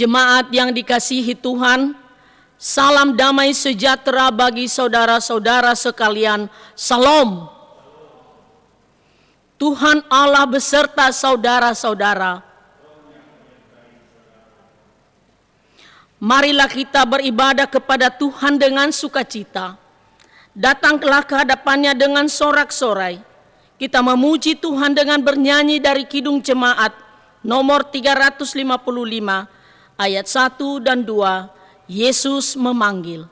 Jemaat yang dikasihi Tuhan, salam damai sejahtera bagi saudara-saudara sekalian. Salam. Tuhan Allah beserta saudara-saudara. Marilah kita beribadah kepada Tuhan dengan sukacita. Datanglah ke hadapannya dengan sorak-sorai. Kita memuji Tuhan dengan bernyanyi dari Kidung Jemaat nomor 355. Ayat 1 dan 2, Yesus memanggil.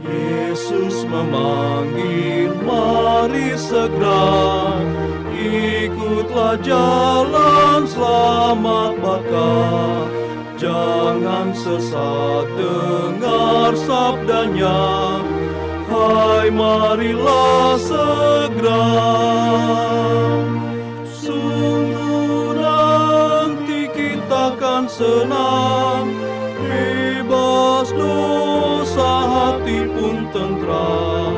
Yesus memanggil, mari segera, ikutlah jalan selamat bakal. Jangan sesat dengar sabdanya, hai marilah segera. Senang, bebas dosa, hati pun tentram,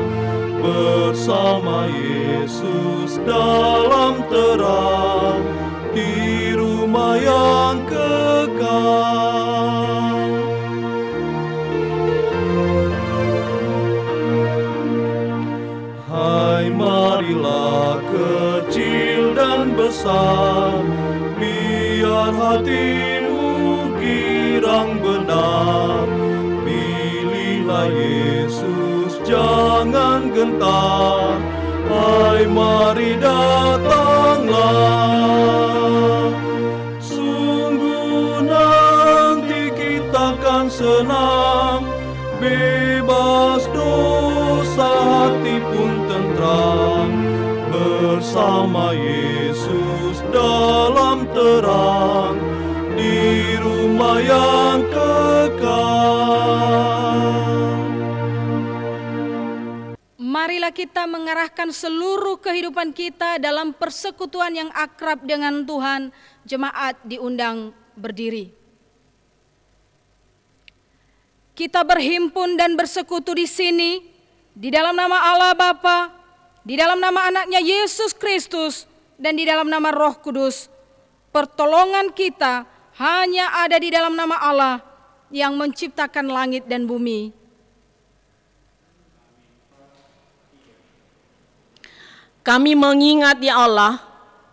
bersama Yesus dalam terang, di rumah yang kekal. Hai marilah kecil dan besar, biar hatimu girang benar, pilihlah Yesus jangan gentar, hai mari datanglah. Sungguh nanti kita akan senang, bebas dosa, hati pun tentram, bersama Yesus dalam terang, di rumah yang kekal. Marilah kita mengarahkan seluruh kehidupan kita dalam persekutuan yang akrab dengan Tuhan. Jemaat diundang berdiri. Kita berhimpun dan bersekutu di sini, di dalam nama Allah Bapa, di dalam nama anaknya Yesus Kristus, dan di dalam nama Roh Kudus. Pertolongan kita hanya ada di dalam nama Allah yang menciptakan langit dan bumi. Kami mengingat ya Allah,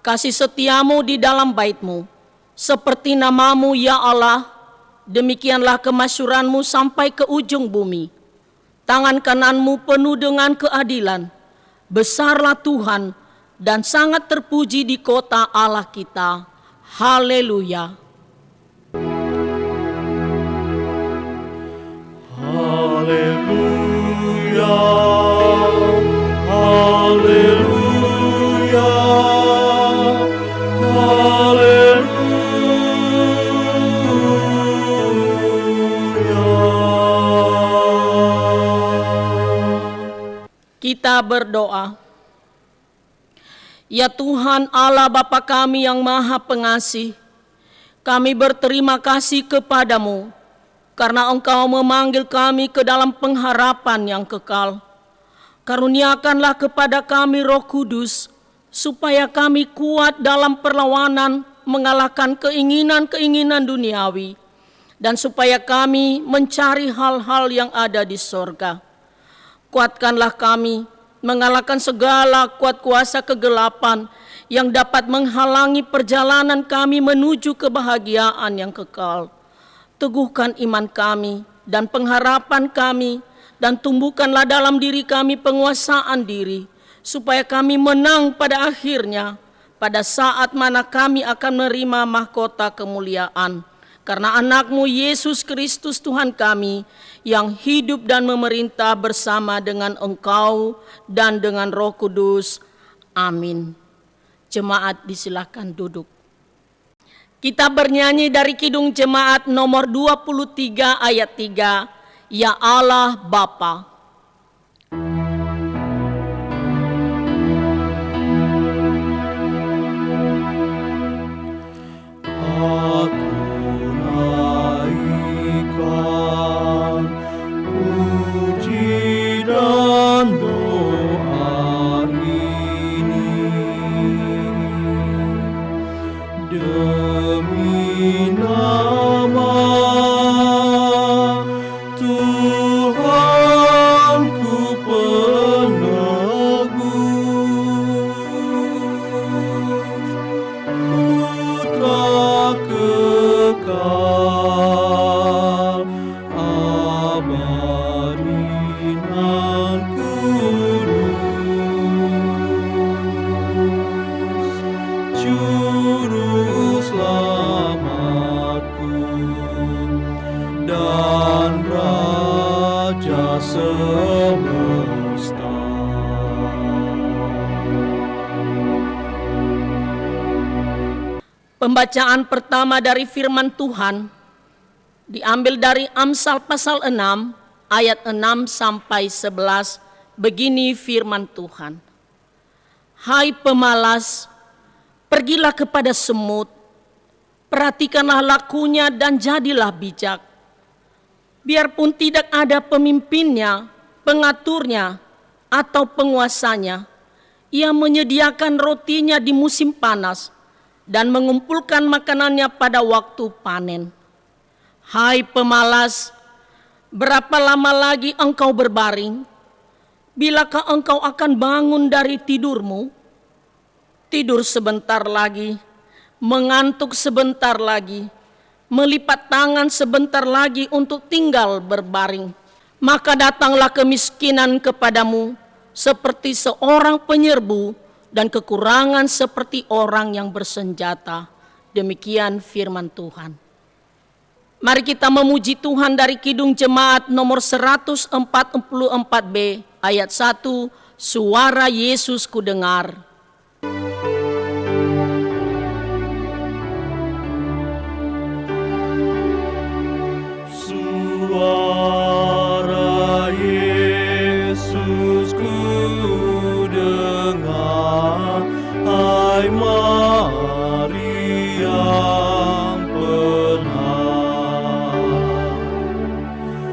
kasih setiamu di dalam bait-Mu. Seperti namamu ya Allah, demikianlah kemasyuran-Mu sampai ke ujung bumi. Tangan kanan-Mu penuh dengan keadilan. Besarlah Tuhan dan sangat terpuji di kota Allah kita. Haleluya. Haleluya, haleluya, haleluya. Kita berdoa. Ya Tuhan Allah Bapa kami yang Maha Pengasih, kami berterima kasih kepadamu karena Engkau memanggil kami ke dalam pengharapan yang kekal. Karuniakanlah kepada kami Roh Kudus, supaya kami kuat dalam perlawanan mengalahkan keinginan-keinginan duniawi, dan supaya kami mencari hal-hal yang ada di sorga. Kuatkanlah kami, mengalahkan segala kuat kuasa kegelapan yang dapat menghalangi perjalanan kami menuju kebahagiaan yang kekal. Teguhkan iman kami dan pengharapan kami, dan tumbuhkanlah dalam diri kami penguasaan diri, supaya kami menang pada akhirnya, pada saat mana kami akan menerima mahkota kemuliaan. Karena anakmu Yesus Kristus Tuhan kami, yang hidup dan memerintah bersama dengan Engkau dan dengan Roh Kudus. Amin. Jemaat disilakan duduk. Kita bernyanyi dari Kidung Jemaat nomor 23 ayat 3, Ya Allah Bapa. Puji dan doa ini demi nama Tuhanku penebus, Putra kekal abadi nan kudus, Juru selamatku dan Raja semesta. Pembacaan pertama dari firman Tuhan diambil dari Amsal pasal 6 ayat 6 sampai 11. Begini firman Tuhan. Hai pemalas, pergilah kepada semut, perhatikanlah lakunya dan jadilah bijak. Biarpun tidak ada pemimpinnya, pengaturnya, atau penguasanya, ia menyediakan rotinya di musim panas dan mengumpulkan makanannya pada waktu panen. Hai pemalas, berapa lama lagi engkau berbaring? Bilakah engkau akan bangun dari tidurmu? Tidur sebentar lagi, mengantuk sebentar lagi, melipat tangan sebentar lagi untuk tinggal berbaring. Maka datanglah kemiskinan kepadamu seperti seorang penyerbu, dan kekurangan seperti orang yang bersenjata. Demikian firman Tuhan. Mari kita memuji Tuhan dari Kidung Jemaat nomor 144b ayat 1, Suara Yesus Kudengar. Suara Yesus kudengar, hai Maria penang,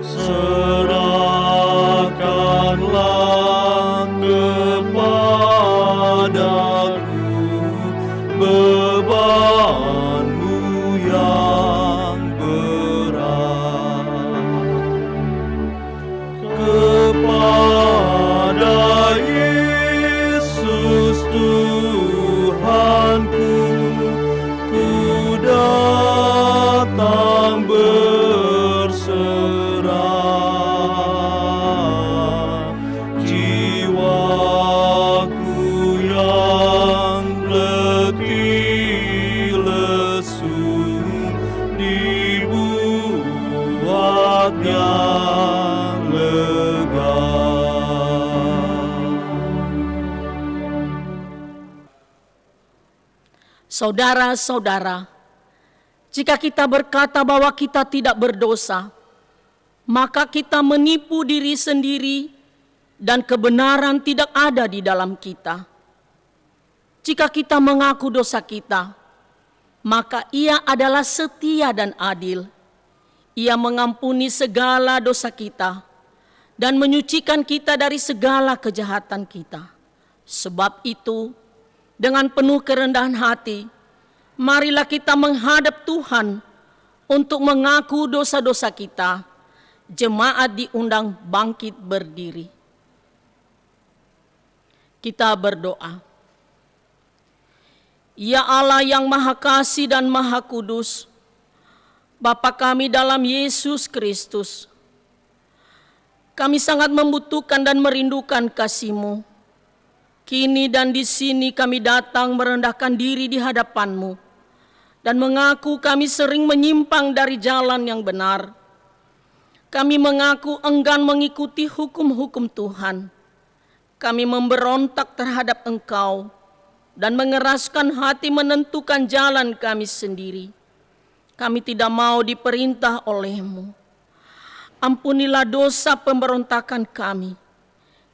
serahkanlah kepadaku bebanmu yang berat. Kepada Yesus Tuhanku, ku datang berserah. Jiwaku yang letih lesu dibuatnya lega. Saudara-saudara, jika kita berkata bahwa kita tidak berdosa, maka kita menipu diri sendiri dan kebenaran tidak ada di dalam kita. Jika kita mengaku dosa kita, maka Ia adalah setia dan adil. Ia mengampuni segala dosa kita dan menyucikan kita dari segala kejahatan kita. Sebab itu, dengan penuh kerendahan hati, marilah kita menghadap Tuhan untuk mengaku dosa-dosa kita. Jemaat diundang bangkit berdiri. Kita berdoa. Ya Allah yang Maha Kasih dan Maha Kudus, Bapa kami dalam Yesus Kristus, kami sangat membutuhkan dan merindukan kasih-Mu. Kini dan di sini kami datang merendahkan diri di hadapan-Mu dan mengaku kami sering menyimpang dari jalan yang benar. Kami mengaku enggan mengikuti hukum-hukum Tuhan. Kami memberontak terhadap Engkau dan mengeraskan hati menentukan jalan kami sendiri. Kami tidak mau diperintah oleh-Mu. Ampunilah dosa pemberontakan kami.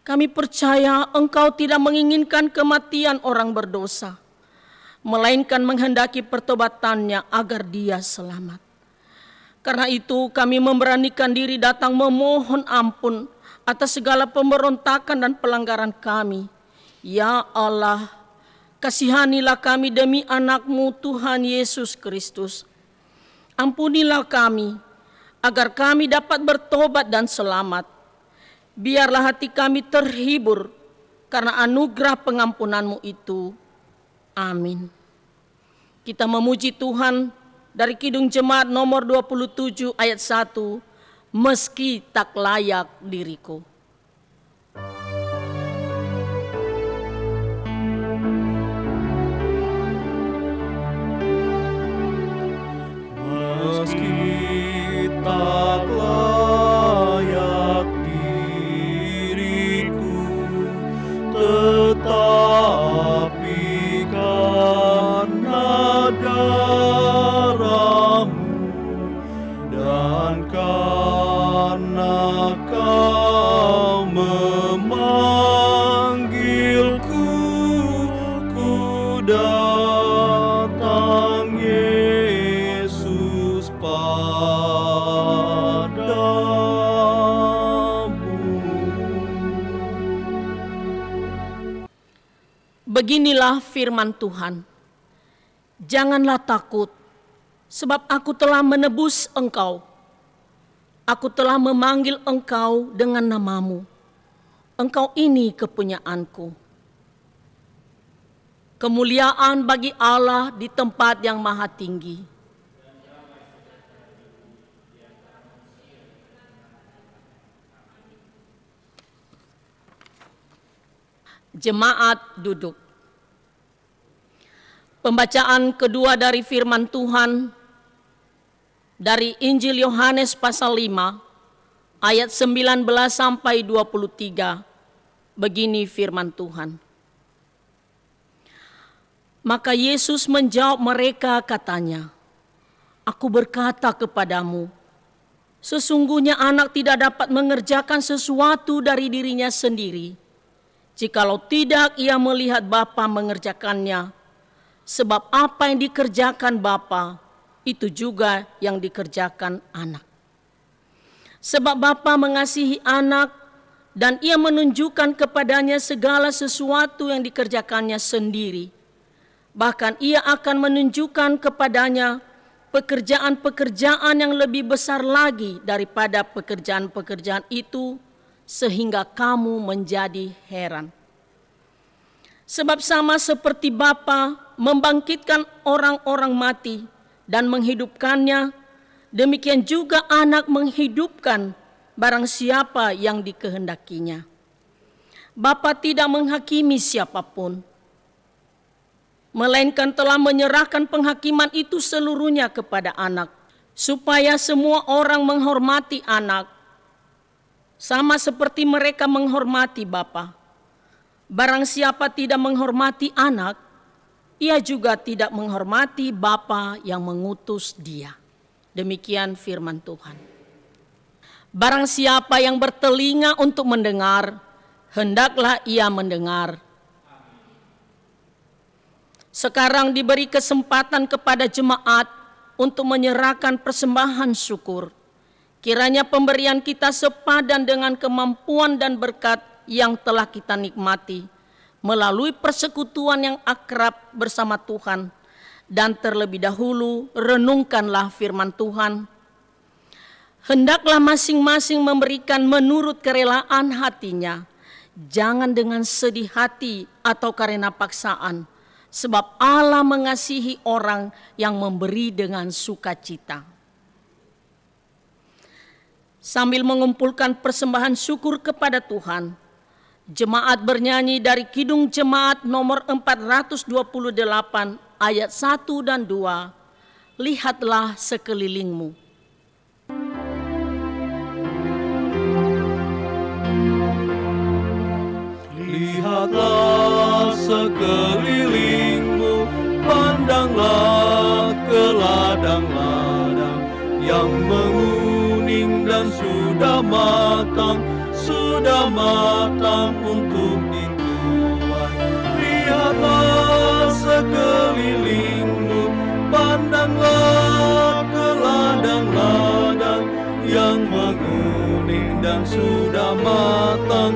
Kami percaya Engkau tidak menginginkan kematian orang berdosa, melainkan menghendaki pertobatannya agar dia selamat. Karena itu kami memberanikan diri datang memohon ampun atas segala pemberontakan dan pelanggaran kami. Ya Allah, kasihanilah kami demi anak-Mu Tuhan Yesus Kristus. Ampunilah kami, agar kami dapat bertobat dan selamat. Biarlah hati kami terhibur karena anugerah pengampunan-Mu itu. Amin. Kita memuji Tuhan dari Kidung Jemaat nomor 27 ayat 1, meski tak layak diriku. Meski tak layak diriku, tetapi karena darah-Mu dan karena Kau memanggilku, ku datang Yesus padamu. Beginilah firman Tuhan. Janganlah takut, sebab aku telah menebus engkau. Aku telah memanggil engkau dengan namamu. Engkau ini kepunyaanku. Kemuliaan bagi Allah di tempat yang maha tinggi. Jemaat duduk. Pembacaan kedua dari firman Tuhan dari Injil Yohanes pasal 5 ayat 19 sampai 23. Begini firman Tuhan. Maka Yesus menjawab mereka katanya, Aku berkata kepadamu, sesungguhnya anak tidak dapat mengerjakan sesuatu dari dirinya sendiri, jikalau tidak ia melihat Bapa mengerjakannya. Sebab apa yang dikerjakan Bapa, itu juga yang dikerjakan anak. Sebab Bapa mengasihi anak, dan ia menunjukkan kepadanya segala sesuatu yang dikerjakannya sendiri. Bahkan ia akan menunjukkan kepadanya pekerjaan-pekerjaan yang lebih besar lagi daripada pekerjaan-pekerjaan itu, sehingga kamu menjadi heran. Sebab sama seperti Bapa membangkitkan orang-orang mati dan menghidupkannya, demikian juga anak menghidupkan barang siapa yang dikehendakinya. Bapa tidak menghakimi siapapun, melainkan telah menyerahkan penghakiman itu seluruhnya kepada anak, supaya semua orang menghormati anak, sama seperti mereka menghormati Bapa. Barang siapa tidak menghormati anak, ia juga tidak menghormati Bapa yang mengutus dia. Demikian firman Tuhan. Barang siapa yang bertelinga untuk mendengar, hendaklah ia mendengar. Sekarang diberi kesempatan kepada jemaat untuk menyerahkan persembahan syukur. Kiranya pemberian kita sepadan dengan kemampuan dan berkat yang telah kita nikmati melalui persekutuan yang akrab bersama Tuhan. Dan terlebih dahulu renungkanlah firman Tuhan. Hendaklah masing-masing memberikan menurut kerelaan hatinya, jangan dengan sedih hati atau karena paksaan, sebab Allah mengasihi orang yang memberi dengan sukacita. Sambil mengumpulkan persembahan syukur kepada Tuhan, jemaat bernyanyi dari Kidung Jemaat nomor 428 ayat 1 dan 2, lihatlah sekelilingmu. Lihatlah sekelilingmu, pandanglah ke ladang-ladang yang menguning dan sudah matang untuk dituai. Lihatlah sekelilingmu, pandanglah ke ladang-ladang yang menguning dan sudah matang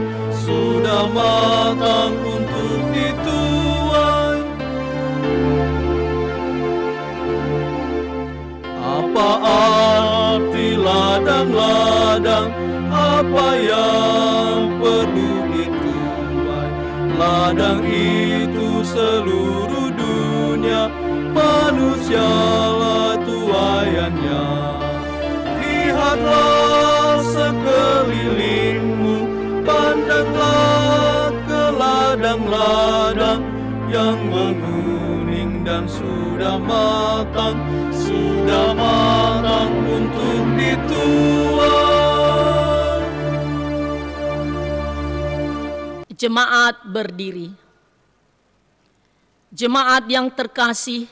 untuk dituai. Apa arti ladang-ladang? Apa yang perlu dituai? Ladang itu seluruh dunia, manusialah tuaiannya. Lihatlah sekelilingmu, pandanglah ke ladang-ladang yang menguning dan sudah matang untuk dituai. Jemaat berdiri. Jemaat yang terkasih,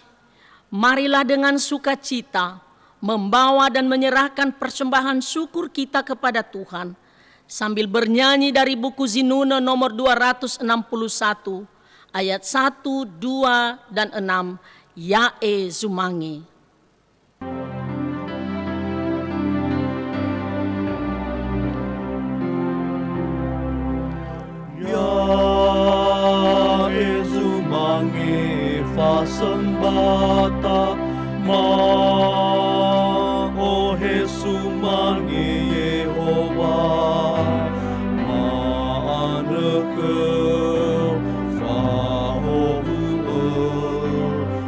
marilah dengan sukacita membawa dan menyerahkan persembahan syukur kita kepada Tuhan, sambil bernyanyi dari buku Zinune nomor 261 ayat 1, 2, dan 6, Yae Zumange. Yae Zumange fasembata ma ohe sumange Yehova maaneke fahohu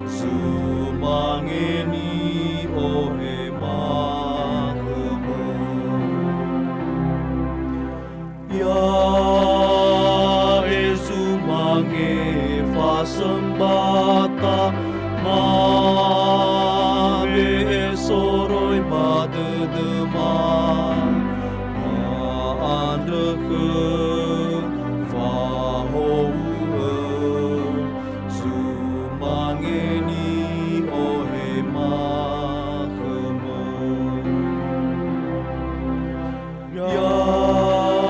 sumange ni ohe makemo. Yae Zumange fasembata ma soroi madedemang maandeke fahoue sumangeni ohe makemo. Yae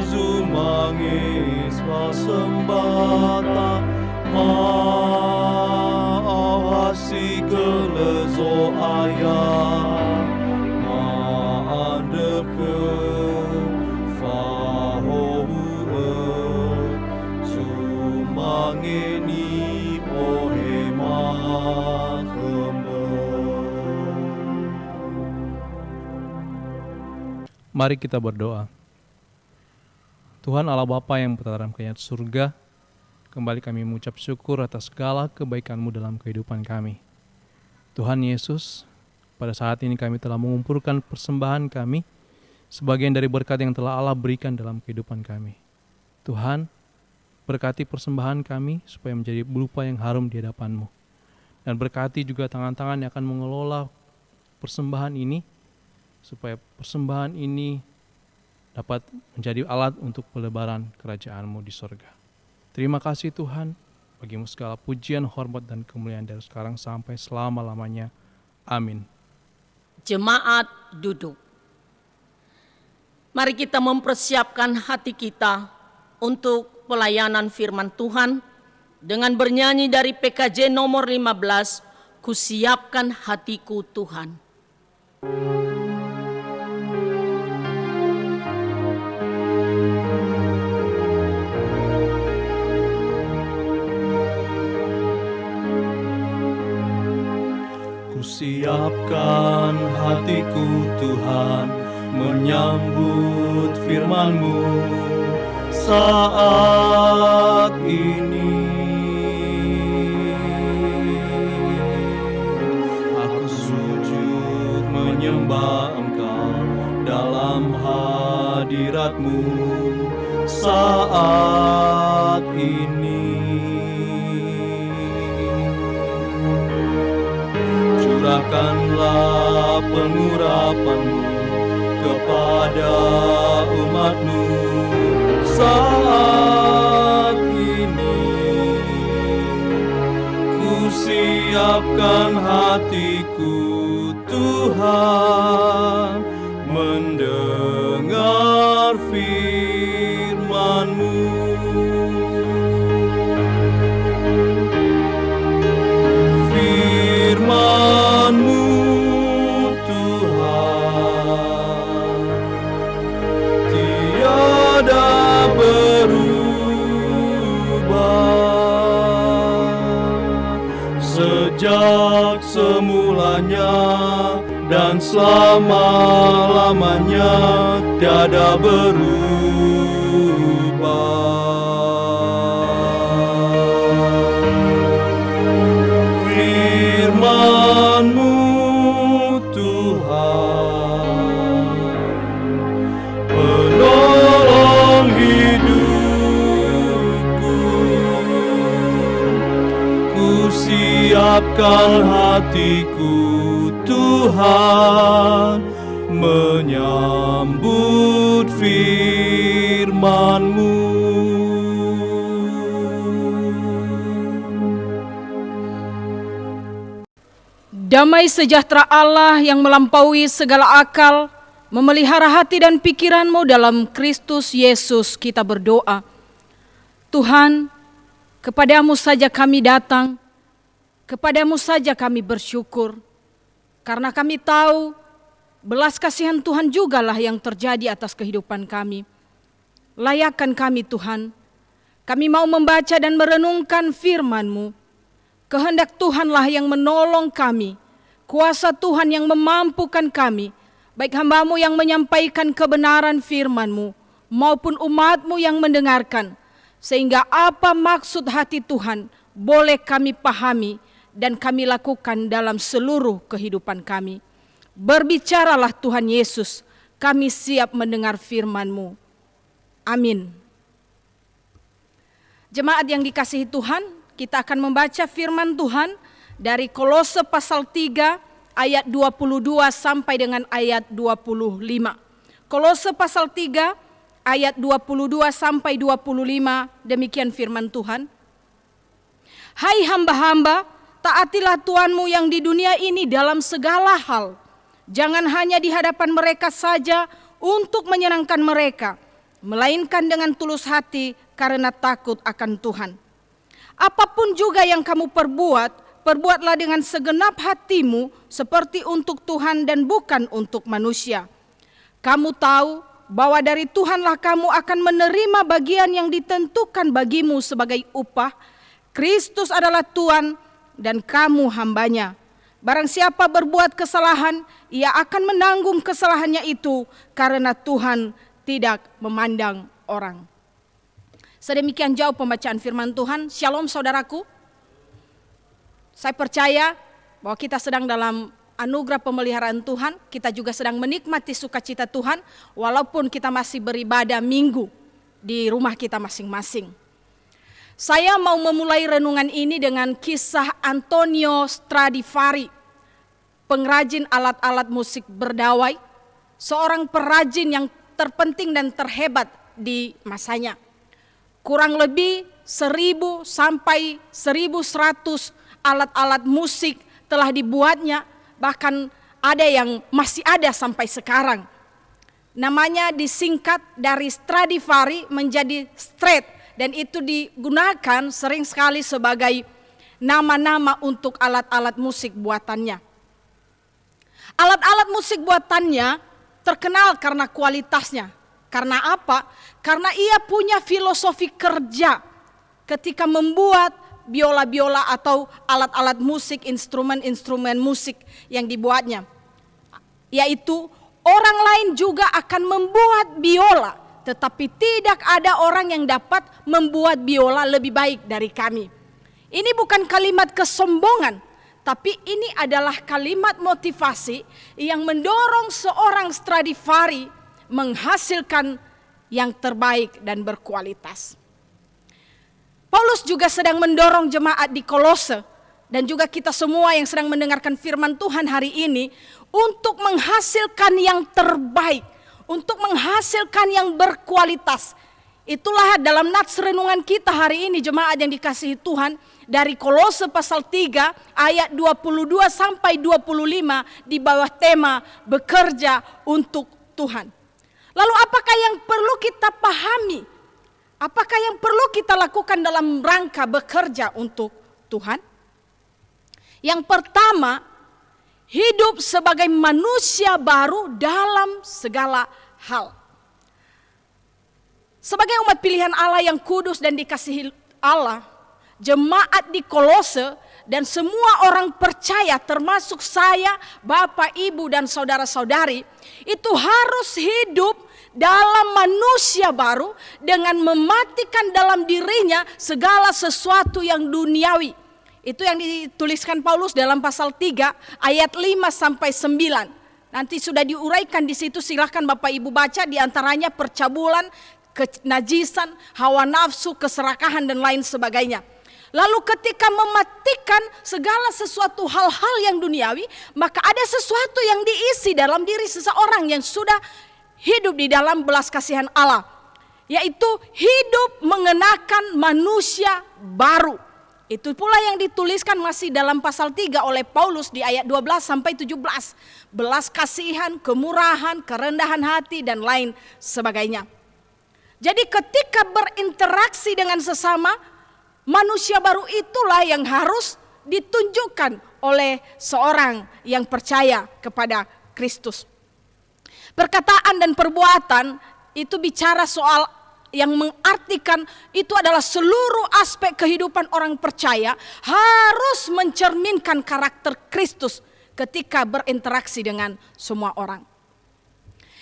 Zumange swasembata maawasi gelezo ayah maandeke fahoue sumangeni ohe makemo. Mari kita berdoa. Tuhan Allah Bapa yang berada dalam kerajaan surga, kembali kami mengucap syukur atas segala kebaikan-Mu dalam kehidupan kami. Tuhan Yesus, pada saat ini kami telah mengumpulkan persembahan kami, sebagian dari berkat yang telah Allah berikan dalam kehidupan kami. Tuhan, berkati persembahan kami supaya menjadi berupa yang harum di hadapan-Mu. Dan berkati juga tangan-tangan yang akan mengelola persembahan ini, supaya persembahan ini dapat menjadi alat untuk pelebaran kerajaan-Mu di sorga. Terima kasih Tuhan, bagimu segala pujian, hormat, dan kemuliaan dari sekarang sampai selama-lamanya. Amin. Jemaat duduk. Mari kita mempersiapkan hati kita untuk pelayanan firman Tuhan dengan bernyanyi dari PKJ nomor 15, Kusiapkan Hatiku Tuhan. Siapkan hatiku Tuhan, menyambut firman-Mu. saat ini. Aku sujud menyembah Engkau dalam hadirat-Mu saat ini. Curahkanlah pengurapan-Mu kepada umat-Mu saat ini. Ku siapkan hatiku, Tuhan, mendengar firman-Mu. Firman-Mu, Tuhan, tiada berubah. Sejak semulanya dan selama-lamanya tiada berubah. Firman-Mu, Tuhan, penolong hidupku. Ku siapkan hatiku, Tuhan, menyambut firman-Mu. Damai sejahtera Allah yang melampaui segala akal, memelihara hati dan pikiranmu dalam Kristus Yesus kita berdoa. Tuhan, kepadamu saja kami datang, kepadamu saja kami bersyukur, karena kami tahu belas kasihan Tuhan jugalah yang terjadi atas kehidupan kami. Layakkan kami Tuhan, kami mau membaca dan merenungkan firman-Mu. Kehendak Tuhanlah yang menolong kami, kuasa Tuhan yang memampukan kami, baik hamba-Mu yang menyampaikan kebenaran firman-Mu, maupun umat-Mu yang mendengarkan, sehingga apa maksud hati Tuhan boleh kami pahami dan kami lakukan dalam seluruh kehidupan kami. Berbicaralah Tuhan Yesus, kami siap mendengar firman-Mu. Amin. Jemaat yang dikasihi Tuhan, kita akan membaca firman Tuhan dari Kolose pasal 3 ayat 22 sampai dengan ayat 25. Kolose pasal 3 ayat 22 sampai 25, demikian firman Tuhan. Hai hamba-hamba, taatilah Tuhanmu yang di dunia ini dalam segala hal. Jangan hanya di hadapan mereka saja untuk menyenangkan mereka, melainkan dengan tulus hati karena takut akan Tuhan. Apapun juga yang kamu perbuatlah dengan segenap hatimu seperti untuk Tuhan dan bukan untuk manusia. Kamu tahu bahwa dari Tuhanlah kamu akan menerima bagian yang ditentukan bagimu sebagai upah. Kristus adalah Tuhan dan kamu hambanya. Barang siapa berbuat kesalahan, ia akan menanggung kesalahannya itu karena Tuhan tidak memandang orang. Sedemikian jauh pembacaan firman Tuhan. Shalom saudaraku. Saya percaya bahwa kita sedang dalam anugerah pemeliharaan Tuhan. Kita juga sedang menikmati sukacita Tuhan walaupun kita masih beribadah minggu di rumah kita masing-masing. Saya mau memulai renungan ini dengan kisah Antonio Stradivari, pengrajin alat-alat musik berdawai, seorang perajin yang terpenting dan terhebat di masanya. Kurang lebih 1000 sampai 1100 alat-alat musik telah dibuatnya, bahkan ada yang masih ada sampai sekarang. Namanya disingkat dari Stradivari menjadi Strat, dan itu digunakan sering sekali sebagai nama-nama untuk alat-alat musik buatannya. Alat-alat musik buatannya terkenal karena kualitasnya. Karena apa? Karena ia punya filosofi kerja ketika membuat biola-biola atau alat-alat musik, instrumen-instrumen musik yang dibuatnya. Yaitu orang lain juga akan membuat biola, tetapi tidak ada orang yang dapat membuat biola lebih baik dari kami. Ini bukan kalimat kesombongan, tapi ini adalah kalimat motivasi yang mendorong seorang Stradivari menghasilkan yang terbaik dan berkualitas. Paulus juga sedang mendorong jemaat di Kolose dan juga kita semua yang sedang mendengarkan firman Tuhan hari ini untuk menghasilkan yang terbaik, untuk menghasilkan yang berkualitas. Itulah dalam nats renungan kita hari ini, jemaat yang dikasihi Tuhan, dari Kolose pasal 3 ayat 22 sampai 25 di bawah tema bekerja untuk Tuhan. Lalu apakah yang perlu kita pahami? Apakah yang perlu kita lakukan dalam rangka bekerja untuk Tuhan? Yang pertama, hidup sebagai manusia baru dalam segala hal. Sebagai umat pilihan Allah yang kudus dan dikasihi Allah, jemaat di Kolose dan semua orang percaya termasuk saya, Bapak, Ibu, dan saudara-saudari, itu harus hidup dalam manusia baru dengan mematikan dalam dirinya segala sesuatu yang duniawi. Itu yang dituliskan Paulus dalam pasal 3 ayat 5 sampai 9. Nanti sudah diuraikan di situ, silahkan Bapak Ibu baca, di antaranya percabulan, kenajisan, hawa nafsu, keserakahan, dan lain sebagainya. Lalu ketika mematikan segala sesuatu hal-hal yang duniawi, maka ada sesuatu yang diisi dalam diri seseorang yang sudah hidup di dalam belas kasihan Allah, yaitu hidup mengenakan manusia baru. Itu pula yang dituliskan masih dalam pasal 3 oleh Paulus di ayat 12 sampai 17. Belas kasihan, kemurahan, kerendahan hati, dan lain sebagainya. Jadi ketika berinteraksi dengan sesama, manusia baru itulah yang harus ditunjukkan oleh seorang yang percaya kepada Kristus. Perkataan dan perbuatan itu bicara soal yang mengartikan itu adalah seluruh aspek kehidupan orang percaya harus mencerminkan karakter Kristus ketika berinteraksi dengan semua orang.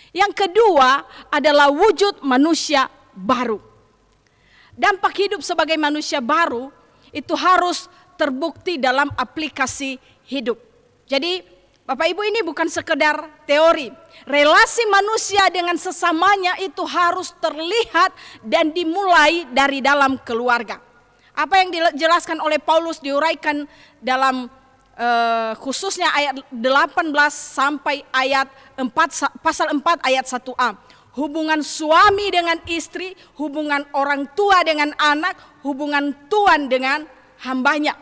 Yang kedua adalah wujud manusia baru. Dampak hidup sebagai manusia baru itu harus terbukti dalam aplikasi hidup. Jadi Bapak Ibu, ini bukan sekedar teori. Relasi manusia dengan sesamanya itu harus terlihat dan dimulai dari dalam keluarga. Apa yang dijelaskan oleh Paulus diuraikan dalam khususnya ayat 18 sampai ayat 4, pasal 4 ayat 1a. Hubungan suami dengan istri, hubungan orang tua dengan anak, hubungan tuan dengan hambanya.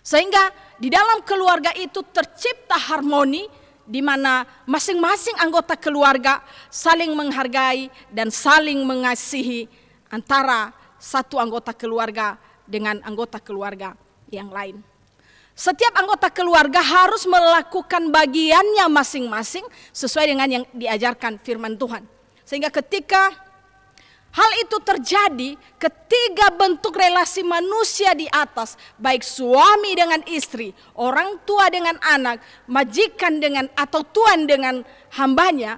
Sehingga di dalam keluarga itu tercipta harmoni di mana masing-masing anggota keluarga saling menghargai dan saling mengasihi antara satu anggota keluarga dengan anggota keluarga yang lain. Setiap anggota keluarga harus melakukan bagiannya masing-masing sesuai dengan yang diajarkan firman Tuhan. Sehingga ketika hal itu terjadi, ketiga bentuk relasi manusia di atas, baik suami dengan istri, orang tua dengan anak, majikan dengan atau tuan dengan hambanya,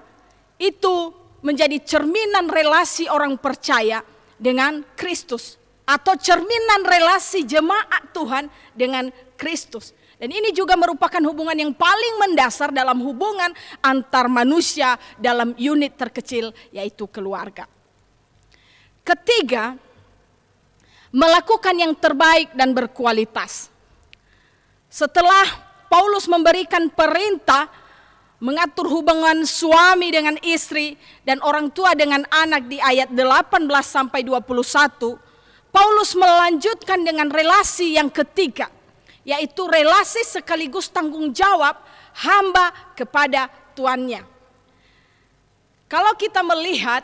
itu menjadi cerminan relasi orang percaya dengan Kristus. Atau cerminan relasi jemaat Tuhan dengan Kristus. Dan ini juga merupakan hubungan yang paling mendasar dalam hubungan antar manusia dalam unit terkecil, yaitu keluarga. Ketiga, melakukan yang terbaik dan berkualitas. Setelah Paulus memberikan perintah mengatur hubungan suami dengan istri dan orang tua dengan anak di ayat 18 sampai 21, Paulus melanjutkan dengan relasi yang ketiga, yaitu relasi sekaligus tanggung jawab hamba kepada tuannya. Kalau kita melihat,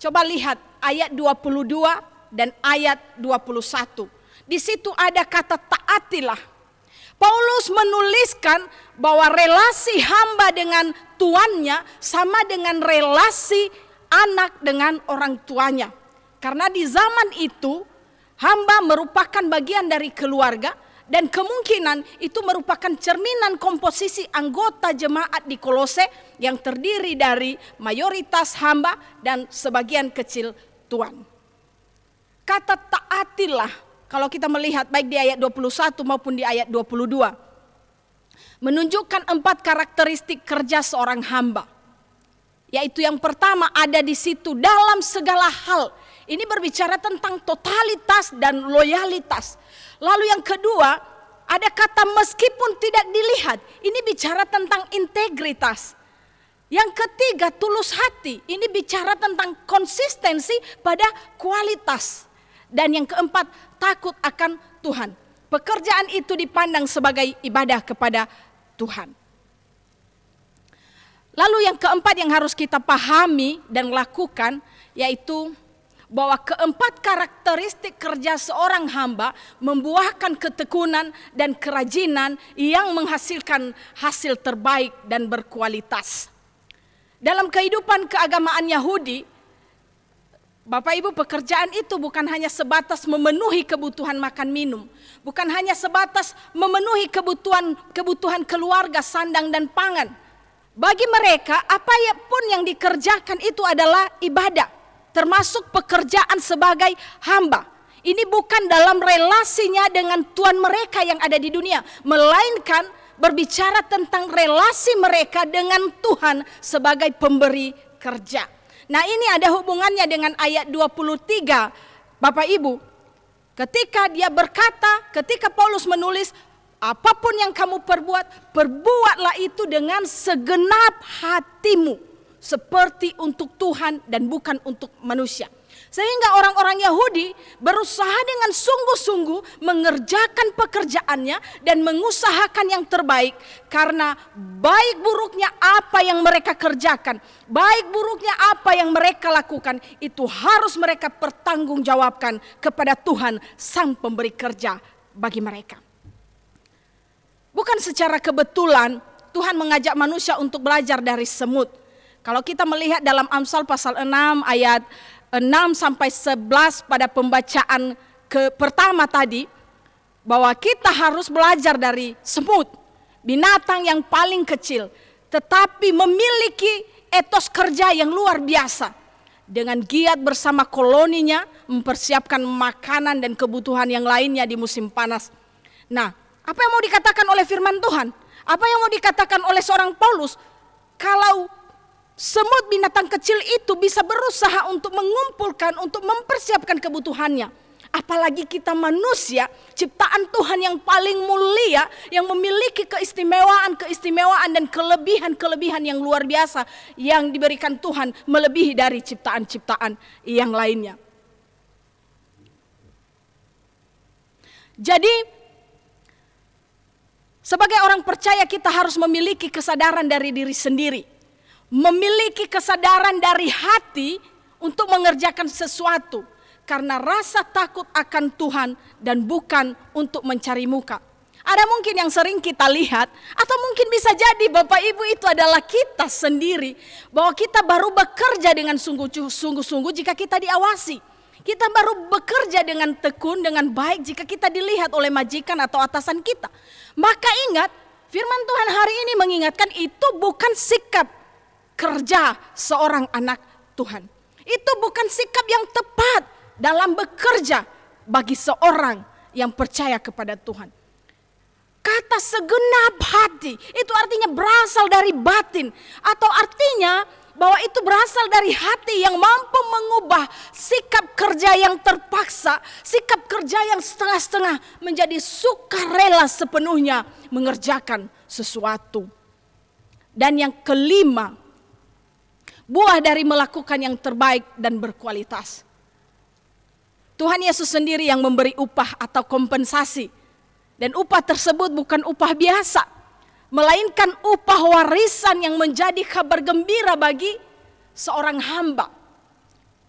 coba lihat ayat 22 dan ayat 21. Di situ ada kata taatilah. Paulus menuliskan bahwa relasi hamba dengan tuannya sama dengan relasi anak dengan orang tuanya. Karena di zaman itu hamba merupakan bagian dari keluarga Dan kemungkinan itu merupakan cerminan komposisi anggota jemaat di Kolose yang terdiri dari mayoritas hamba dan sebagian kecil tuan. Kata taatilah, kalau kita melihat baik di ayat 21 maupun di ayat 22, menunjukkan 4 karakteristik kerja seorang hamba. Yaitu yang pertama ada di situ dalam segala hal. Ini berbicara tentang totalitas dan loyalitas. Lalu yang kedua, ada kata meskipun tidak dilihat. Ini bicara tentang integritas. Yang ketiga, tulus hati. Ini bicara tentang konsistensi pada kualitas. Dan yang keempat, takut akan Tuhan. Pekerjaan itu dipandang sebagai ibadah kepada Tuhan. Lalu yang keempat yang harus kita pahami dan lakukan, yaitu bahwa keempat karakteristik kerja seorang hamba membuahkan ketekunan dan kerajinan yang menghasilkan hasil terbaik dan berkualitas. Dalam kehidupan keagamaan Yahudi, Bapak Ibu, pekerjaan itu bukan hanya sebatas memenuhi kebutuhan makan minum, bukan hanya sebatas memenuhi kebutuhan keluarga, sandang dan pangan. Bagi mereka, apapun yang dikerjakan itu adalah ibadah. Termasuk pekerjaan sebagai hamba. Ini bukan dalam relasinya dengan Tuhan mereka yang ada di dunia, melainkan berbicara tentang relasi mereka dengan Tuhan sebagai pemberi kerja. Nah, ini ada hubungannya dengan ayat 23, Bapak Ibu. Ketika Paulus menulis, apapun yang kamu perbuat, perbuatlah itu dengan segenap hatimu. Seperti untuk Tuhan dan bukan untuk manusia. Sehingga orang-orang Yahudi berusaha dengan sungguh-sungguh mengerjakan pekerjaannya dan mengusahakan yang terbaik. Karena baik buruknya apa yang mereka kerjakan, baik buruknya apa yang mereka lakukan, itu harus mereka pertanggungjawabkan kepada Tuhan sang pemberi kerja bagi mereka. Bukan secara kebetulan Tuhan mengajak manusia untuk belajar dari semut. Kalau kita melihat dalam Amsal pasal 6 ayat 6 sampai 11 pada pembacaan pertama tadi, bahwa kita harus belajar dari semut, binatang yang paling kecil, tetapi memiliki etos kerja yang luar biasa. Dengan giat bersama koloninya mempersiapkan makanan dan kebutuhan yang lainnya di musim panas. Nah, apa yang mau dikatakan oleh firman Tuhan? Apa yang mau dikatakan oleh seorang Paulus? Kalau semut binatang kecil itu bisa berusaha untuk mengumpulkan, untuk mempersiapkan kebutuhannya. Apalagi kita manusia, ciptaan Tuhan yang paling mulia, yang memiliki keistimewaan dan kelebihan yang luar biasa yang diberikan Tuhan melebihi dari ciptaan-ciptaan yang lainnya. Jadi, sebagai orang percaya kita harus memiliki kesadaran dari diri sendiri. Memiliki kesadaran dari hati untuk mengerjakan sesuatu karena rasa takut akan Tuhan dan bukan untuk mencari muka. Ada mungkin yang sering kita lihat, atau mungkin bisa jadi Bapak Ibu itu adalah kita sendiri, bahwa kita baru bekerja dengan sungguh-sungguh jika kita diawasi. Kita baru bekerja dengan tekun, dengan baik jika kita dilihat oleh majikan atau atasan kita. Maka ingat, firman Tuhan hari ini mengingatkan itu bukan sikap kerja seorang anak Tuhan. Itu bukan sikap yang tepat dalam bekerja bagi seorang yang percaya kepada Tuhan. Kata segenap hati itu artinya berasal dari batin, atau artinya bahwa itu berasal dari hati yang mampu mengubah sikap kerja yang terpaksa, sikap kerja yang setengah-setengah menjadi sukarela sepenuhnya mengerjakan sesuatu. Dan yang kelima, buah dari melakukan yang terbaik dan berkualitas. Tuhan Yesus sendiri yang memberi upah atau kompensasi. Dan upah tersebut bukan upah biasa, melainkan upah warisan yang menjadi kabar gembira bagi seorang hamba.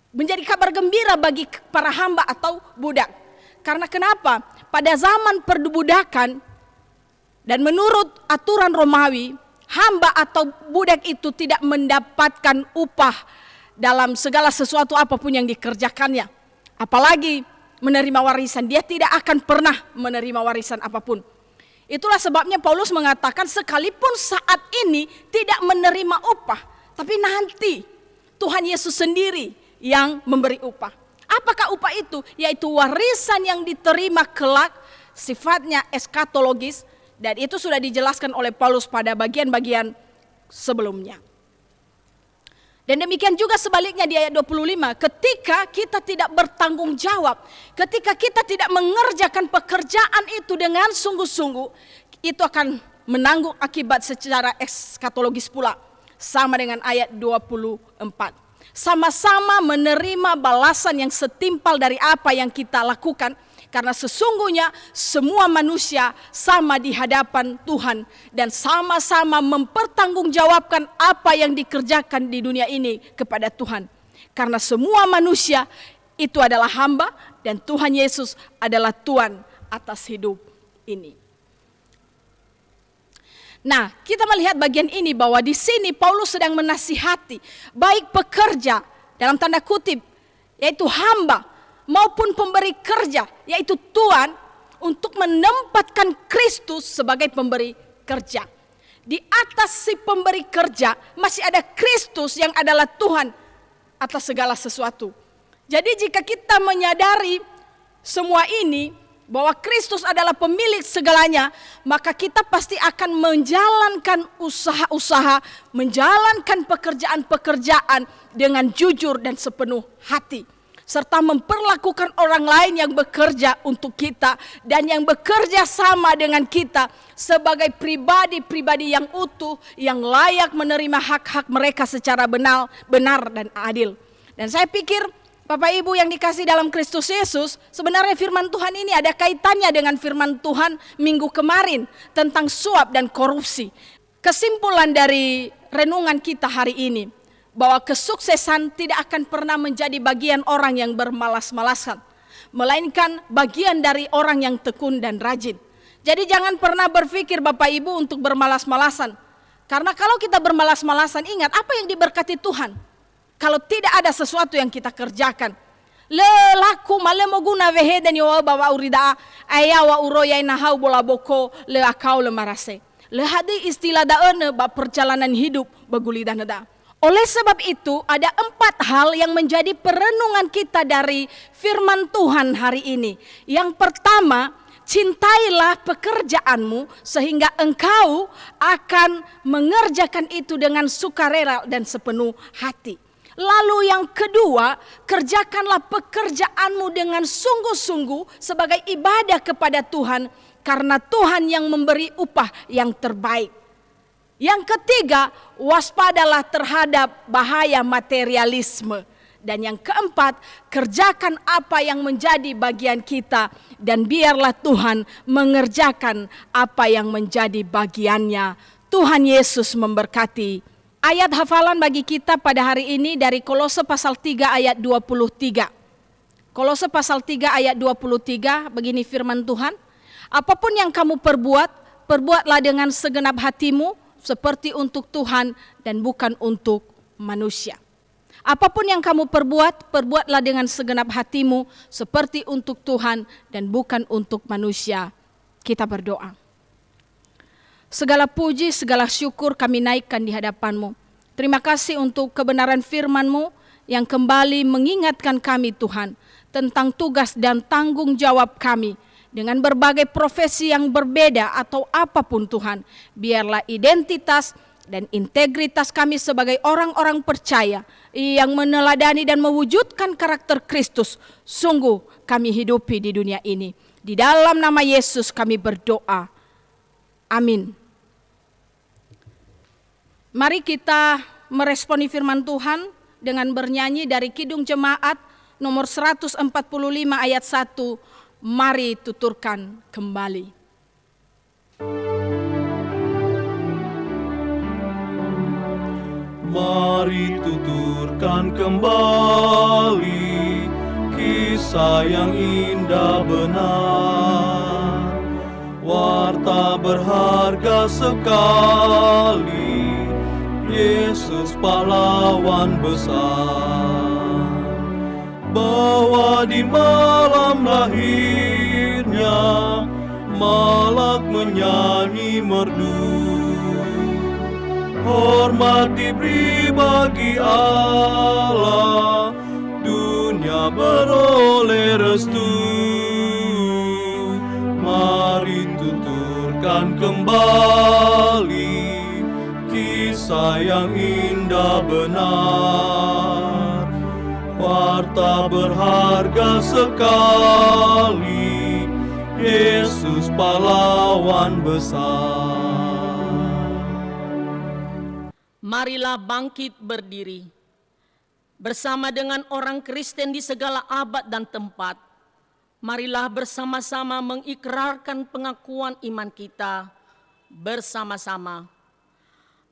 Menjadi kabar gembira bagi para hamba atau budak. Karena kenapa? Pada zaman perbudakan dan menurut aturan Romawi, hamba atau budak itu tidak mendapatkan upah dalam segala sesuatu apapun yang dikerjakannya. Apalagi menerima warisan. Dia tidak akan pernah menerima warisan apapun. Itulah sebabnya Paulus mengatakan sekalipun saat ini tidak menerima upah, tapi nanti Tuhan Yesus sendiri yang memberi upah. Apakah upah itu? Yaitu warisan yang diterima kelak, sifatnya eskatologis, dan itu sudah dijelaskan oleh Paulus pada bagian-bagian sebelumnya. Dan demikian juga sebaliknya di ayat 25, ketika kita tidak bertanggung jawab, ketika kita tidak mengerjakan pekerjaan itu dengan sungguh-sungguh, itu akan menanggung akibat secara eskatologis pula. Sama dengan ayat 24. Sama-sama menerima balasan yang setimpal dari apa yang kita lakukan, karena sesungguhnya semua manusia sama di hadapan Tuhan dan sama-sama mempertanggungjawabkan apa yang dikerjakan di dunia ini kepada Tuhan. Karena semua manusia itu adalah hamba dan Tuhan Yesus adalah Tuhan atas hidup ini. Nah, kita melihat bagian ini bahwa di sini Paulus sedang menasihati baik pekerja dalam tanda kutip yaitu hamba maupun pemberi kerja, yaitu Tuhan, untuk menempatkan Kristus sebagai pemberi kerja. Di atas si pemberi kerja masih ada Kristus yang adalah Tuhan atas segala sesuatu. Jadi jika kita menyadari semua ini, bahwa Kristus adalah pemilik segalanya, maka kita pasti akan menjalankan usaha-usaha, menjalankan pekerjaan-pekerjaan dengan jujur dan sepenuh hati. Serta memperlakukan orang lain yang bekerja untuk kita dan yang bekerja sama dengan kita sebagai pribadi-pribadi yang utuh, yang layak menerima hak-hak mereka secara benar dan adil. Dan saya pikir Bapak Ibu yang dikasih dalam Kristus Yesus, sebenarnya firman Tuhan ini ada kaitannya dengan firman Tuhan minggu kemarin tentang suap dan korupsi. Kesimpulan dari renungan kita hari ini, bahwa kesuksesan tidak akan pernah menjadi bagian orang yang bermalas-malasan, melainkan bagian dari orang yang tekun dan rajin. Jadi jangan pernah berpikir Bapak Ibu untuk bermalas-malasan. Karena kalau kita bermalas-malasan, ingat apa yang diberkati Tuhan. Kalau tidak ada sesuatu yang kita kerjakan. Lelaku malemoguna veheden yo bawa urida ayawa uroya inahau bola boko le akau le marase. Le hadi istilah daene ba perjalanan hidup baguli danada. Oleh sebab itu ada 4 hal yang menjadi perenungan kita dari firman Tuhan hari ini. Yang pertama, cintailah pekerjaanmu sehingga engkau akan mengerjakan itu dengan sukarela dan sepenuh hati. Lalu yang kedua, kerjakanlah pekerjaanmu dengan sungguh-sungguh sebagai ibadah kepada Tuhan, karena Tuhan yang memberi upah yang terbaik. Yang ketiga, waspadalah terhadap bahaya materialisme. Dan yang keempat, kerjakan apa yang menjadi bagian kita dan biarlah Tuhan mengerjakan apa yang menjadi bagiannya. Tuhan Yesus memberkati. Ayat hafalan bagi kita pada hari ini dari Kolose pasal 3 ayat 23. Kolose pasal 3 ayat 23, begini firman Tuhan. Apapun yang kamu perbuat, perbuatlah dengan segenap hatimu, seperti untuk Tuhan dan bukan untuk manusia. Apapun yang kamu perbuat, perbuatlah dengan segenap hatimu seperti untuk Tuhan dan bukan untuk manusia. Kita berdoa. Segala puji, segala syukur kami naikkan di hadapan-Mu. Terima kasih untuk kebenaran firman-Mu yang kembali mengingatkan kami Tuhan tentang tugas dan tanggung jawab kami. Dengan berbagai profesi yang berbeda atau apapun Tuhan, biarlah identitas dan integritas kami sebagai orang-orang percaya yang meneladani dan mewujudkan karakter Kristus, sungguh kami hidupi di dunia ini. Di dalam nama Yesus kami berdoa. Amin. Mari kita meresponi firman Tuhan dengan bernyanyi dari Kidung Jemaat nomor 145 ayat 1. Mari tuturkan kembali. Mari tuturkan kembali kisah yang indah benar, warta berharga sekali, Yesus pahlawan besar. bahwa di malam lahirnya malak menyanyi merdu. Hormat diberi bagi Allah, dunia beroleh restu. Mari tuturkan kembali kisah yang indah benar, warta berharga sekali, Yesus pahlawan besar. Marilah bangkit berdiri bersama dengan orang Kristen di segala abad dan tempat. Marilah bersama-sama mengikrarkan pengakuan iman kita bersama-sama.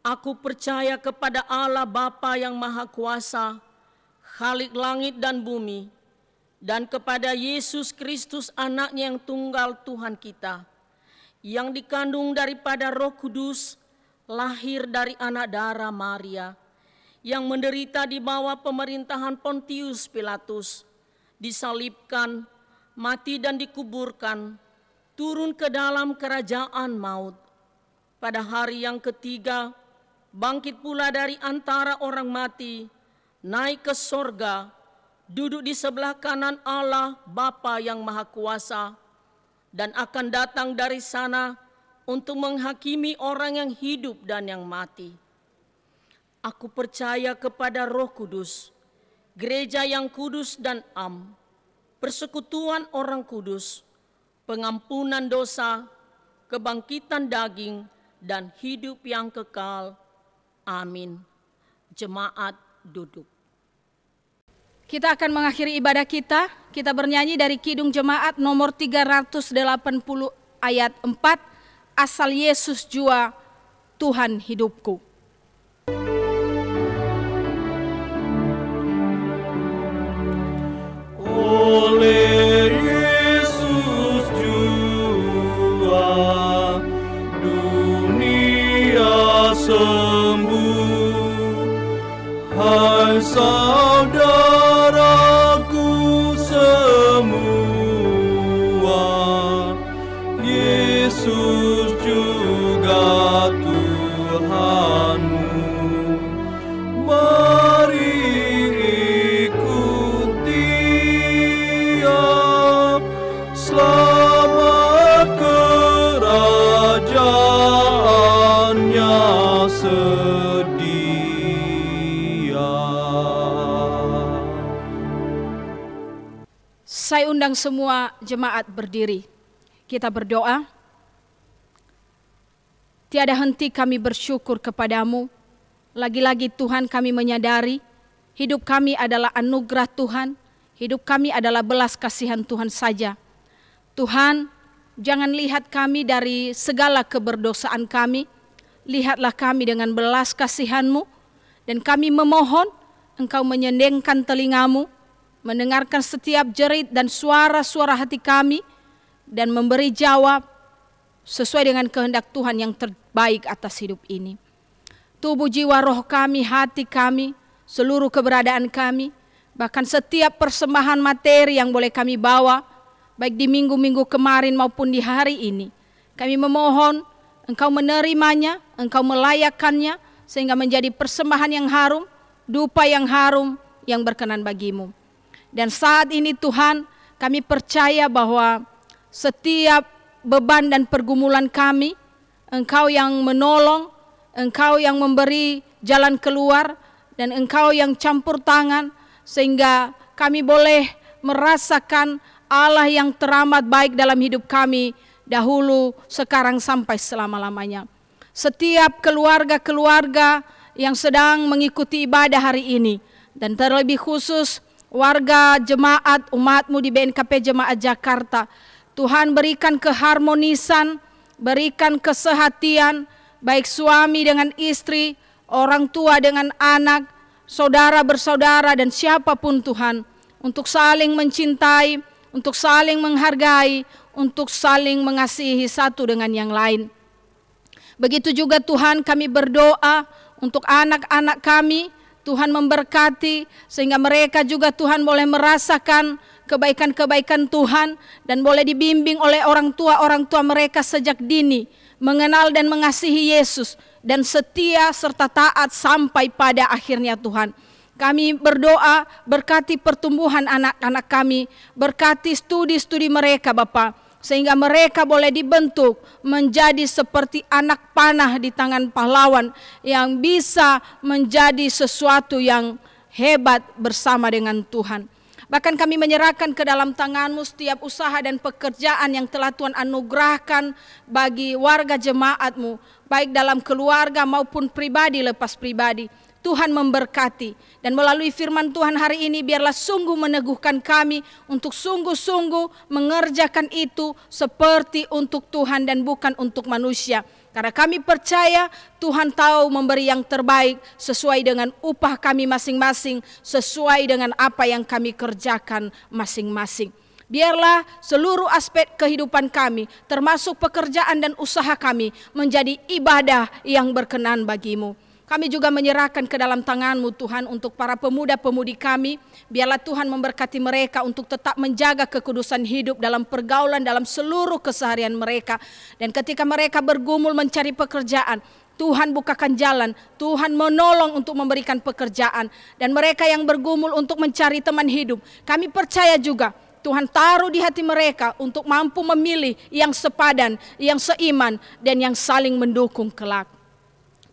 Aku percaya kepada Allah Bapa yang Maha Kuasa, Khalik langit dan bumi, dan kepada Yesus Kristus anaknya yang tunggal Tuhan kita, yang dikandung daripada Roh Kudus, lahir dari anak darah Maria, yang menderita di bawah pemerintahan Pontius Pilatus, disalibkan, mati dan dikuburkan, turun ke dalam kerajaan maut. Pada hari yang ketiga, bangkit pula dari antara orang mati, naik ke sorga, duduk di sebelah kanan Allah Bapa yang Maha Kuasa, dan akan datang dari sana untuk menghakimi orang yang hidup dan yang mati. Aku percaya kepada Roh Kudus, gereja yang kudus dan am, persekutuan orang kudus, pengampunan dosa, kebangkitan daging, dan hidup yang kekal. Amin. Jemaat duduk. Kita akan mengakhiri ibadah kita. Kita bernyanyi dari Kidung Jemaat nomor 380 ayat 4. Asal Yesus jua Tuhan hidupku. Oleh Yesus jua dunia sembuh. Hai saudaraku semua, Yesus juga Tuhanmu. Mari ikuti Dia, selamat kerajaannya sedia. Saya undang semua jemaat berdiri. Kita berdoa. Tiada henti kami bersyukur kepadamu. Lagi-lagi Tuhan, kami menyadari hidup kami adalah anugerah Tuhan. Hidup kami adalah belas kasihan Tuhan saja. Tuhan, jangan lihat kami dari segala keberdosaan kami. Lihatlah kami dengan belas kasihan-Mu. Dan kami memohon Engkau menyendengkan telingamu, mendengarkan setiap jerit dan suara-suara hati kami, dan memberi jawab sesuai dengan kehendak Tuhan yang terbaik atas hidup ini. Tubuh, jiwa, roh kami, hati kami, seluruh keberadaan kami, bahkan setiap persembahan materi yang boleh kami bawa, baik di minggu-minggu kemarin maupun di hari ini, kami memohon Engkau menerimanya, Engkau melayakkannya, sehingga menjadi persembahan yang harum, dupa yang harum, yang berkenan bagimu. Dan saat ini Tuhan, kami percaya bahwa setiap beban dan pergumulan kami, Engkau yang menolong, Engkau yang memberi jalan keluar, dan Engkau yang campur tangan, sehingga kami boleh merasakan Allah yang teramat baik dalam hidup kami, dahulu, sekarang, sampai selama-lamanya. Setiap keluarga-keluarga yang sedang mengikuti ibadah hari ini, dan terlebih khusus warga jemaat umat-Mu di BNKP Jemaat Jakarta, Tuhan berikan keharmonisan, berikan kesehatian, baik suami dengan istri, orang tua dengan anak, saudara bersaudara, dan siapapun Tuhan, untuk saling mencintai, untuk saling menghargai, untuk saling mengasihi satu dengan yang lain. Begitu juga Tuhan, kami berdoa untuk anak-anak kami, Tuhan memberkati sehingga mereka juga Tuhan boleh merasakan kebaikan-kebaikan Tuhan dan boleh dibimbing oleh orang tua mereka sejak dini, mengenal dan mengasihi Yesus dan setia serta taat sampai pada akhirnya Tuhan. Kami berdoa berkati pertumbuhan anak-anak kami, berkati studi-studi mereka Bapa, sehingga mereka boleh dibentuk menjadi seperti anak panah di tangan pahlawan yang bisa menjadi sesuatu yang hebat bersama dengan Tuhan. Bahkan kami menyerahkan ke dalam tangan-Mu setiap usaha dan pekerjaan yang telah Tuhan anugerahkan bagi warga jemaat-Mu, baik dalam keluarga maupun pribadi lepas pribadi. Tuhan memberkati, dan melalui firman Tuhan hari ini biarlah sungguh meneguhkan kami untuk sungguh-sungguh mengerjakan itu seperti untuk Tuhan dan bukan untuk manusia. Karena kami percaya Tuhan tahu memberi yang terbaik sesuai dengan upah kami masing-masing, sesuai dengan apa yang kami kerjakan masing-masing. Biarlah seluruh aspek kehidupan kami, termasuk pekerjaan dan usaha kami, menjadi ibadah yang berkenan bagi-Mu. Kami juga menyerahkan ke dalam tangan-Mu Tuhan untuk para pemuda-pemudi kami. Biarlah Tuhan memberkati mereka untuk tetap menjaga kekudusan hidup dalam pergaulan dalam seluruh keseharian mereka. Dan ketika mereka bergumul mencari pekerjaan, Tuhan bukakan jalan, Tuhan menolong untuk memberikan pekerjaan. Dan mereka yang bergumul untuk mencari teman hidup, kami percaya juga Tuhan taruh di hati mereka untuk mampu memilih yang sepadan, yang seiman, dan yang saling mendukung kelak.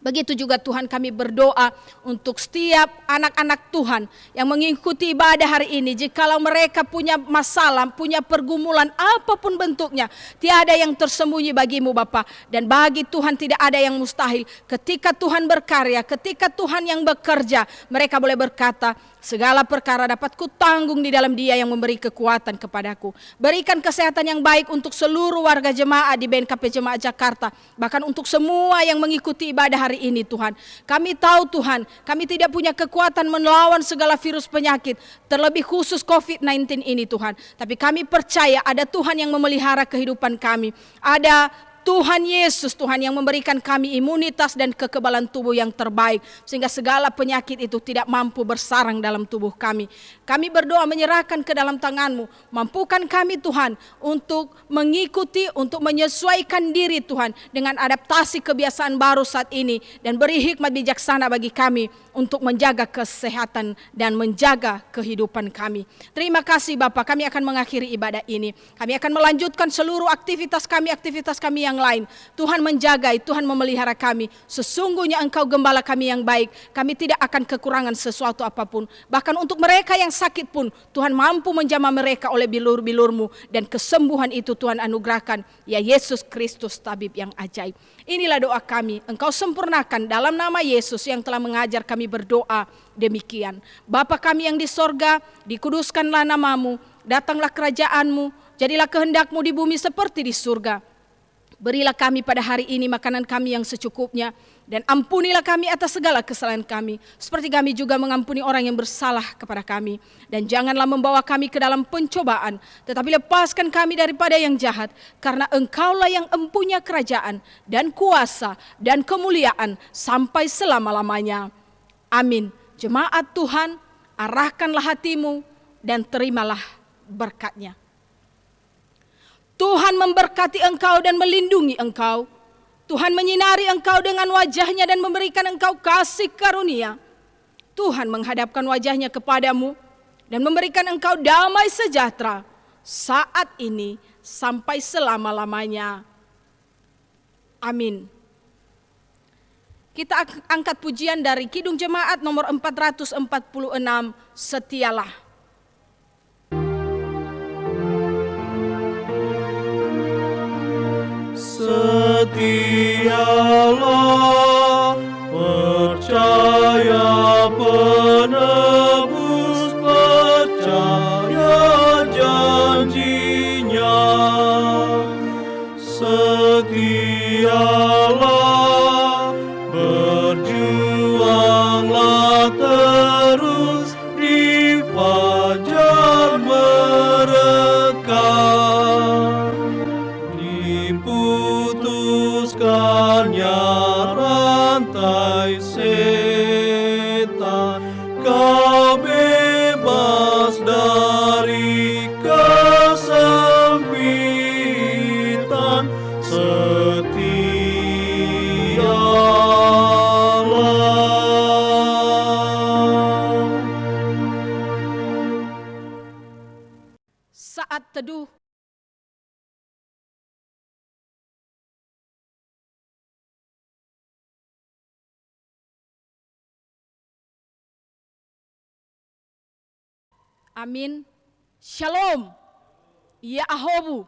Begitu juga Tuhan kami berdoa untuk setiap anak-anak Tuhan yang mengikuti ibadah hari ini. Jikalau mereka punya masalah, punya pergumulan apapun bentuknya, tiada yang tersembunyi bagi-Mu Bapa. Dan bagi Tuhan tidak ada yang mustahil. Ketika Tuhan berkarya, ketika Tuhan yang bekerja, mereka boleh berkata, segala perkara dapat kutanggung di dalam Dia yang memberi kekuatan kepadaku. Berikan kesehatan yang baik untuk seluruh warga jemaat di BNKP Jemaat Jakarta. Bahkan untuk semua yang mengikuti ibadah hari ini Tuhan. Kami tahu Tuhan, kami tidak punya kekuatan melawan segala virus penyakit. Terlebih khusus COVID-19 ini Tuhan. Tapi kami percaya ada Tuhan yang memelihara kehidupan kami. Ada Tuhan Yesus, Tuhan yang memberikan kami imunitas dan kekebalan tubuh yang terbaik. Sehingga segala penyakit itu tidak mampu bersarang dalam tubuh kami. Kami berdoa menyerahkan ke dalam tangan-Mu. Mampukan kami Tuhan untuk mengikuti, untuk menyesuaikan diri Tuhan dengan adaptasi kebiasaan baru saat ini. Dan beri hikmat bijaksana bagi kami untuk menjaga kesehatan dan menjaga kehidupan kami. Terima kasih Bapa, kami akan mengakhiri ibadah ini. Kami akan melanjutkan seluruh aktivitas kami yang lain. Tuhan menjaga, Tuhan memelihara kami. Sesungguhnya Engkau gembala kami yang baik. Kami tidak akan kekurangan sesuatu apapun. Bahkan untuk mereka yang sakit pun, Tuhan mampu menjamah mereka oleh bilur-bilur-Mu. Dan kesembuhan itu Tuhan anugerahkan. Ya Yesus Kristus tabib yang ajaib. Inilah doa kami. Engkau sempurnakan dalam nama Yesus yang telah mengajar kami berdoa demikian. Bapa kami yang di sorga, dikuduskanlah nama-Mu. Datanglah kerajaan-Mu. Jadilah kehendak-Mu di bumi seperti di surga. Berilah kami pada hari ini makanan kami yang secukupnya. Dan ampunilah kami atas segala kesalahan kami. Seperti kami juga mengampuni orang yang bersalah kepada kami. Dan janganlah membawa kami ke dalam pencobaan. Tetapi lepaskan kami daripada yang jahat. Karena Engkaulah yang empunya kerajaan dan kuasa dan kemuliaan sampai selama-lamanya. Amin. Jemaat Tuhan, arahkanlah hatimu dan terimalah berkat-Nya. Tuhan memberkati engkau dan melindungi engkau. Tuhan menyinari engkau dengan wajah-Nya dan memberikan engkau kasih karunia. Tuhan menghadapkan wajah-Nya kepadamu dan memberikan engkau damai sejahtera saat ini sampai selama-lamanya. Amin. Kita angkat pujian dari Kidung Jemaat nomor 446, Setialah. Setialah, percaya penebus, percaya janji-Nya. Setialah, berjuanglah terus di fajar mereka. Diputuskannya rantai setan, setialah. Saat teduh. Amin. Shalom. Ya Ahobu.